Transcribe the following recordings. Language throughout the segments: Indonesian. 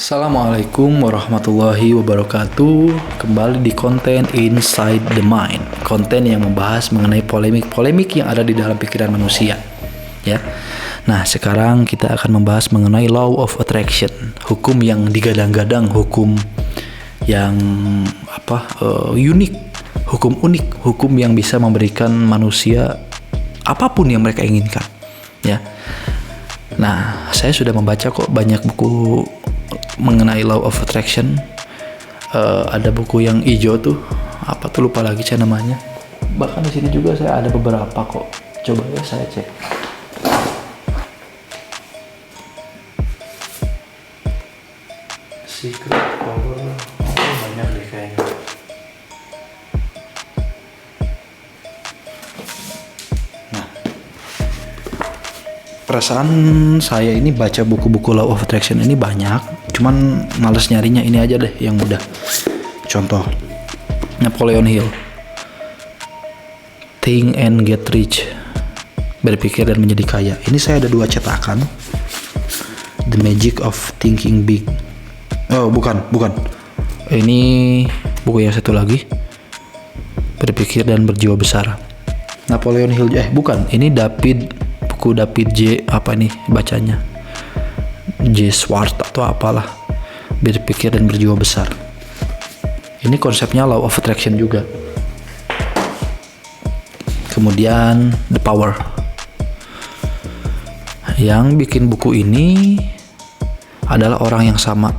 Assalamualaikum warahmatullahi wabarakatuh. Kembali di konten Inside the Mind, konten yang membahas mengenai polemik-polemik yang ada di dalam pikiran manusia. Ya. Nah, sekarang kita akan membahas mengenai Law of Attraction, hukum yang digadang-gadang, hukum yang unik, hukum unik, hukum yang bisa memberikan manusia apapun yang mereka inginkan. Ya. Nah, saya sudah membaca kok banyak buku mengenai Law of Attraction. Ada buku yang hijau tuh, lupa lagi saya namanya. Bahkan di sini juga saya ada beberapa kok. Coba ya saya cek. Secret Power, banyak deh kayaknya. Nah, perasaan saya ini baca buku-buku Law of Attraction ini banyak, cuman males nyarinya. Ini aja deh yang mudah. Contoh, Napoleon Hill, Think and Get Rich, berpikir dan menjadi kaya. Ini saya ada 2 cetakan. The Magic of Thinking Big. Oh, bukan. Ini buku yang satu lagi, Berpikir dan Berjiwa Besar. Napoleon Hill, bukan. Ini buku David J. bacanya? J. Schwartz atau apalah. Berpikir dan Berjiwa Besar. Ini konsepnya Law of Attraction juga. Kemudian The Power. Yang bikin buku ini adalah orang yang sama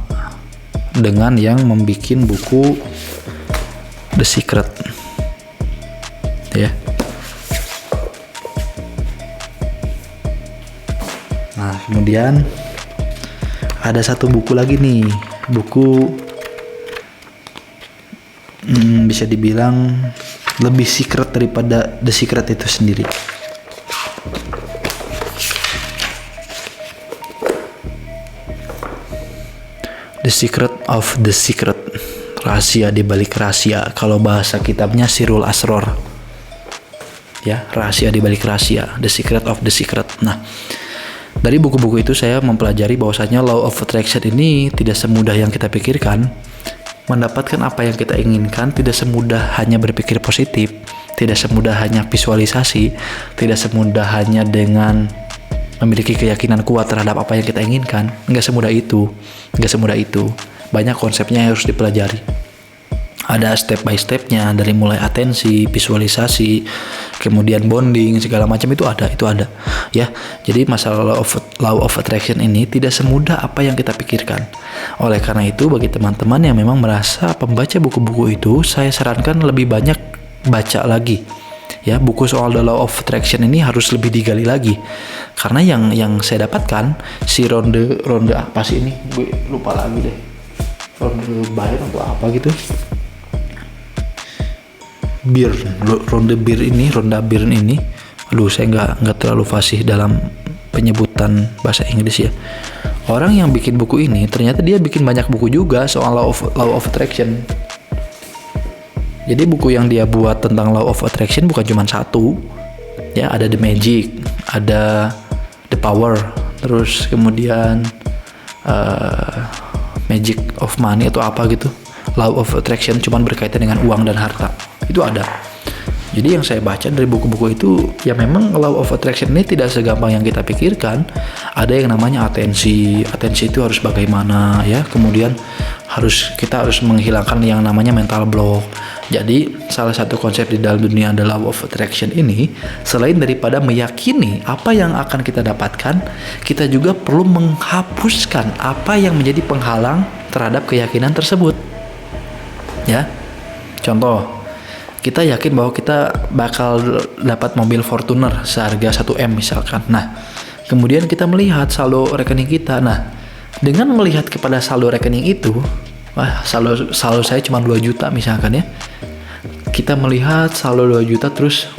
dengan yang membuat buku The Secret. Ya. Nah, kemudian ada satu buku lagi nih, buku bisa dibilang lebih secret daripada The Secret itu sendiri. The Secret of the Secret, rahasia di balik rahasia. Kalau bahasa kitabnya Sirul Asror. Ya, rahasia di balik rahasia, The Secret of the Secret. Nah, dari buku-buku itu saya mempelajari bahwasanya Law of Attraction ini tidak semudah yang kita pikirkan. Mendapatkan apa yang kita inginkan tidak semudah hanya berpikir positif, tidak semudah hanya visualisasi, tidak semudah hanya dengan memiliki keyakinan kuat terhadap apa yang kita inginkan. Nggak semudah itu. Banyak konsepnya yang harus dipelajari. Ada step by stepnya, dari mulai atensi, visualisasi, kemudian bonding, segala macam itu ada. Ya, jadi masalah Law of Attraction ini tidak semudah apa yang kita pikirkan. Oleh karena itu, bagi teman-teman yang memang merasa pembaca buku-buku itu, saya sarankan lebih banyak baca lagi. Ya, buku soal The Law of Attraction ini harus lebih digali lagi. Karena yang saya dapatkan, si ronde apa sih ini? Gue lupa lagi deh. Ronde Bayer atau apa gitu. Ronda bir ini. Aduh, saya nggak terlalu fasih dalam penyebutan bahasa Inggris ya. Orang yang bikin buku ini ternyata dia bikin banyak buku juga soal Law of Attraction. Jadi buku yang dia buat tentang Law of Attraction bukan cuma satu. Ya, ada The Magic, ada The Power, terus kemudian Magic of Money atau apa gitu. Law of Attraction cuman berkaitan dengan uang dan harta. Itu ada. Jadi yang saya baca dari buku-buku itu, ya memang Law of Attraction ini tidak segampang yang kita pikirkan. Ada yang namanya atensi itu harus bagaimana ya. Kemudian kita harus menghilangkan yang namanya mental block. Jadi salah satu konsep di dalam dunia adalah Law of Attraction ini, selain daripada meyakini apa yang akan kita dapatkan, kita juga perlu menghapuskan apa yang menjadi penghalang terhadap keyakinan tersebut. Ya. Contoh, kita yakin bahwa kita bakal dapat mobil Fortuner seharga 1M misalkan. Nah, kemudian kita melihat saldo rekening kita. Nah, dengan melihat kepada saldo rekening itu, saldo saya cuma 2 juta misalkan ya. Kita melihat saldo 2 juta terus,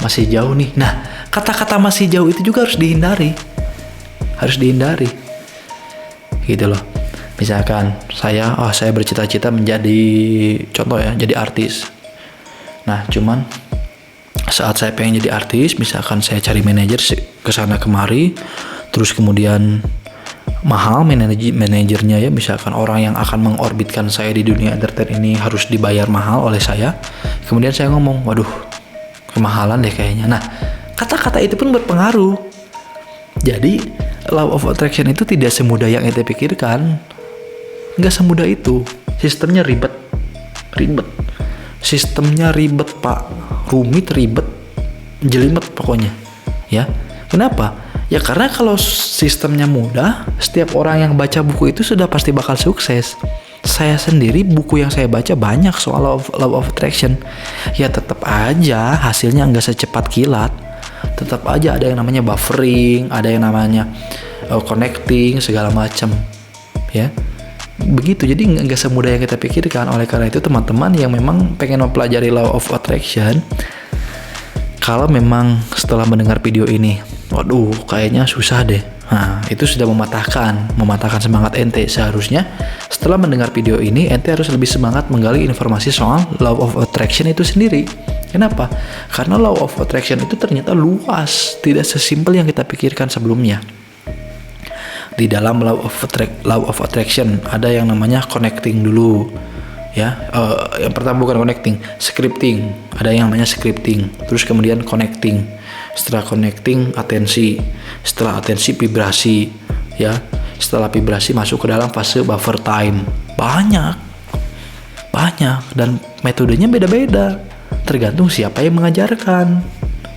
masih jauh nih. Nah, kata-kata masih jauh itu juga harus dihindari. Gitu loh. Misalkan saya bercita-cita menjadi, contoh ya, jadi artis. Nah, cuman saat saya pengen jadi artis, misalkan saya cari manajer kesana kemari, terus kemudian mahal manajernya ya, misalkan orang yang akan mengorbitkan saya di dunia entertain ini harus dibayar mahal oleh saya. Kemudian saya ngomong, waduh kemahalan deh kayaknya. Nah, kata-kata itu pun berpengaruh. Jadi law of attraction itu tidak semudah yang ente pikirkan. Nggak semudah itu. Sistemnya ribet. Sistemnya ribet pak, rumit, ribet, jelimet pokoknya ya. Kenapa? Ya karena kalau sistemnya mudah, setiap orang yang baca buku itu sudah pasti bakal sukses. Saya sendiri, buku yang saya baca banyak soal law of attraction. Ya tetap aja hasilnya nggak secepat kilat. Tetap aja ada yang namanya buffering, ada yang namanya connecting, segala macam. Ya, begitu. Jadi nggak semudah yang kita pikirkan. Oleh karena itu teman-teman yang memang pengen mempelajari law of attraction, kalau memang setelah mendengar video ini, waduh kayaknya susah deh. Nah, itu sudah mematahkan semangat ente. Seharusnya setelah mendengar video ini, ente harus lebih semangat menggali informasi soal law of attraction itu sendiri. Kenapa? Karena law of attraction itu ternyata luas, tidak sesimpel yang kita pikirkan sebelumnya. Di dalam law of attraction ada yang namanya connecting dulu. Ya, yang pertama bukan connecting, scripting. Ada yang namanya scripting, terus kemudian connecting. Setelah connecting, atensi. Setelah atensi, vibrasi. Ya, setelah vibrasi masuk ke dalam fase buffer time. Banyak, dan metodenya beda-beda. Tergantung siapa yang mengajarkan.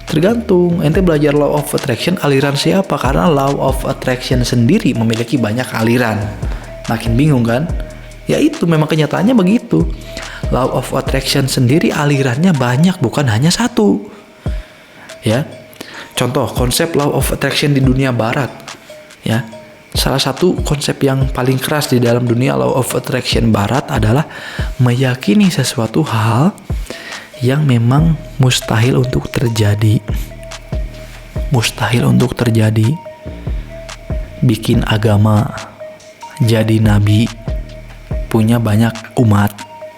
Tergantung ente belajar law of attraction aliran siapa, karena law of attraction sendiri memiliki banyak aliran. Makin bingung kan? Ya itu memang kenyataannya begitu. Law of attraction sendiri alirannya banyak, bukan hanya satu. Ya. Contoh konsep law of attraction di dunia barat. Ya. Salah satu konsep yang paling keras di dalam dunia law of attraction barat adalah meyakini sesuatu hal yang memang mustahil untuk terjadi. Mustahil untuk terjadi. Bikin agama, jadi nabi, punya banyak umat,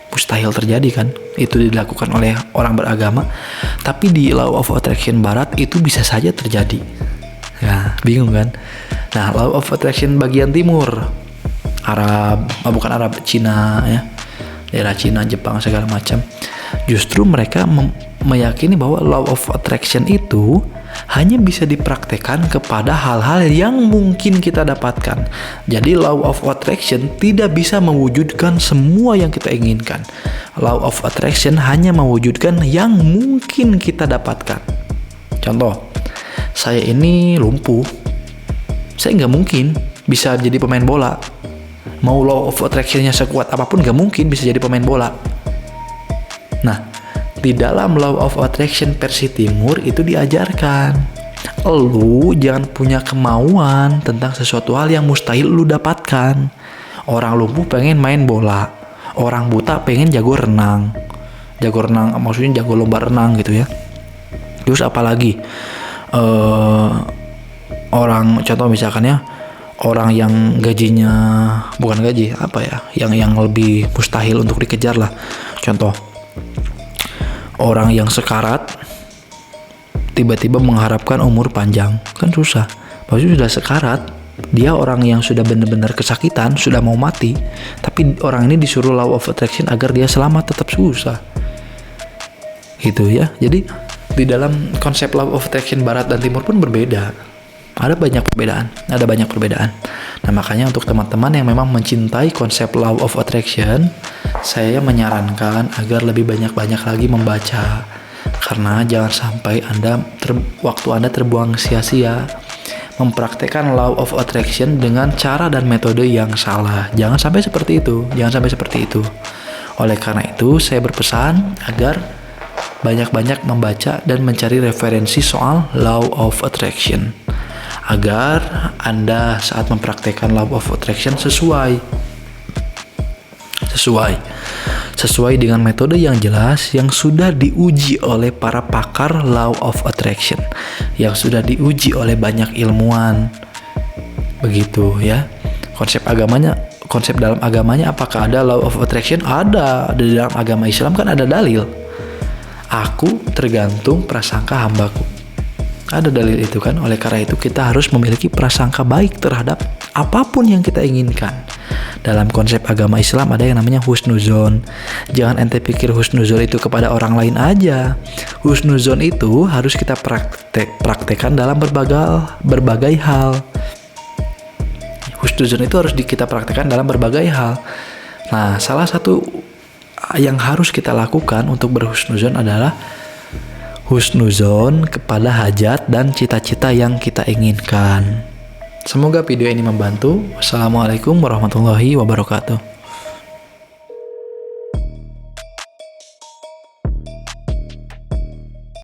mustahil terjadi kan? Itu dilakukan oleh orang beragama. Tapi di law of attraction barat itu bisa saja terjadi. Ya, bingung kan? Nah, law of attraction bagian timur, bukan Arab, Cina ya, daerah Cina, Jepang segala macam. Justru mereka meyakini bahwa law of attraction itu hanya bisa dipraktekkan kepada hal-hal yang mungkin kita dapatkan. Jadi law of attraction tidak bisa mewujudkan semua yang kita inginkan. Law of attraction hanya mewujudkan yang mungkin kita dapatkan. Contoh, saya ini lumpuh, saya nggak mungkin bisa jadi pemain bola. Mau law of attraction-nya sekuat apapun nggak mungkin bisa jadi pemain bola. Nah, di dalam law of attraction versi timur itu diajarkan, lu jangan punya kemauan tentang sesuatu hal yang mustahil lu dapatkan. Orang lumpuh pengen main bola, orang buta pengen jago renang maksudnya jago lomba renang gitu ya. Terus apalagi orang, contoh misalkan ya, orang yang gajinya bukan gaji apa ya, yang lebih mustahil untuk dikejar lah. Contoh, orang yang sekarat tiba-tiba mengharapkan umur panjang, kan susah. Maksudnya sudah sekarat, dia orang yang sudah benar-benar kesakitan, sudah mau mati, tapi orang ini disuruh law of attraction agar dia selamat, tetap susah. Gitu ya. Jadi di dalam konsep law of attraction barat dan timur pun berbeda. Ada banyak perbedaan. Nah, makanya untuk teman-teman yang memang mencintai konsep law of attraction, saya menyarankan agar lebih banyak-banyak lagi membaca. Karena jangan sampai waktu Anda terbuang sia-sia mempraktekkan law of attraction dengan cara dan metode yang salah. Jangan sampai seperti itu. Oleh karena itu, saya berpesan agar banyak-banyak membaca dan mencari referensi soal law of attraction, agar Anda saat mempraktekkan law of attraction sesuai dengan metode yang jelas, yang sudah diuji oleh para pakar law of attraction, yang sudah diuji oleh banyak ilmuwan. Begitu ya. Konsep dalam agamanya apakah ada law of attraction? Ada. Di dalam agama Islam kan ada dalil. Aku tergantung prasangka hambaku. Ada dalil itu kan. Oleh karena itu kita harus memiliki prasangka baik terhadap apapun yang kita inginkan. Dalam konsep agama Islam ada yang namanya husnuzon. Jangan ente pikir husnuzon itu kepada orang lain aja. Husnuzon itu harus kita praktekkan dalam berbagai hal. Husnuzon itu harus kita praktekkan dalam berbagai hal. Nah, salah satu yang harus kita lakukan untuk berhusnuzon adalah husnuzon kepada hajat dan cita-cita yang kita inginkan. Semoga video ini membantu. Wassalamualaikum warahmatullahi wabarakatuh.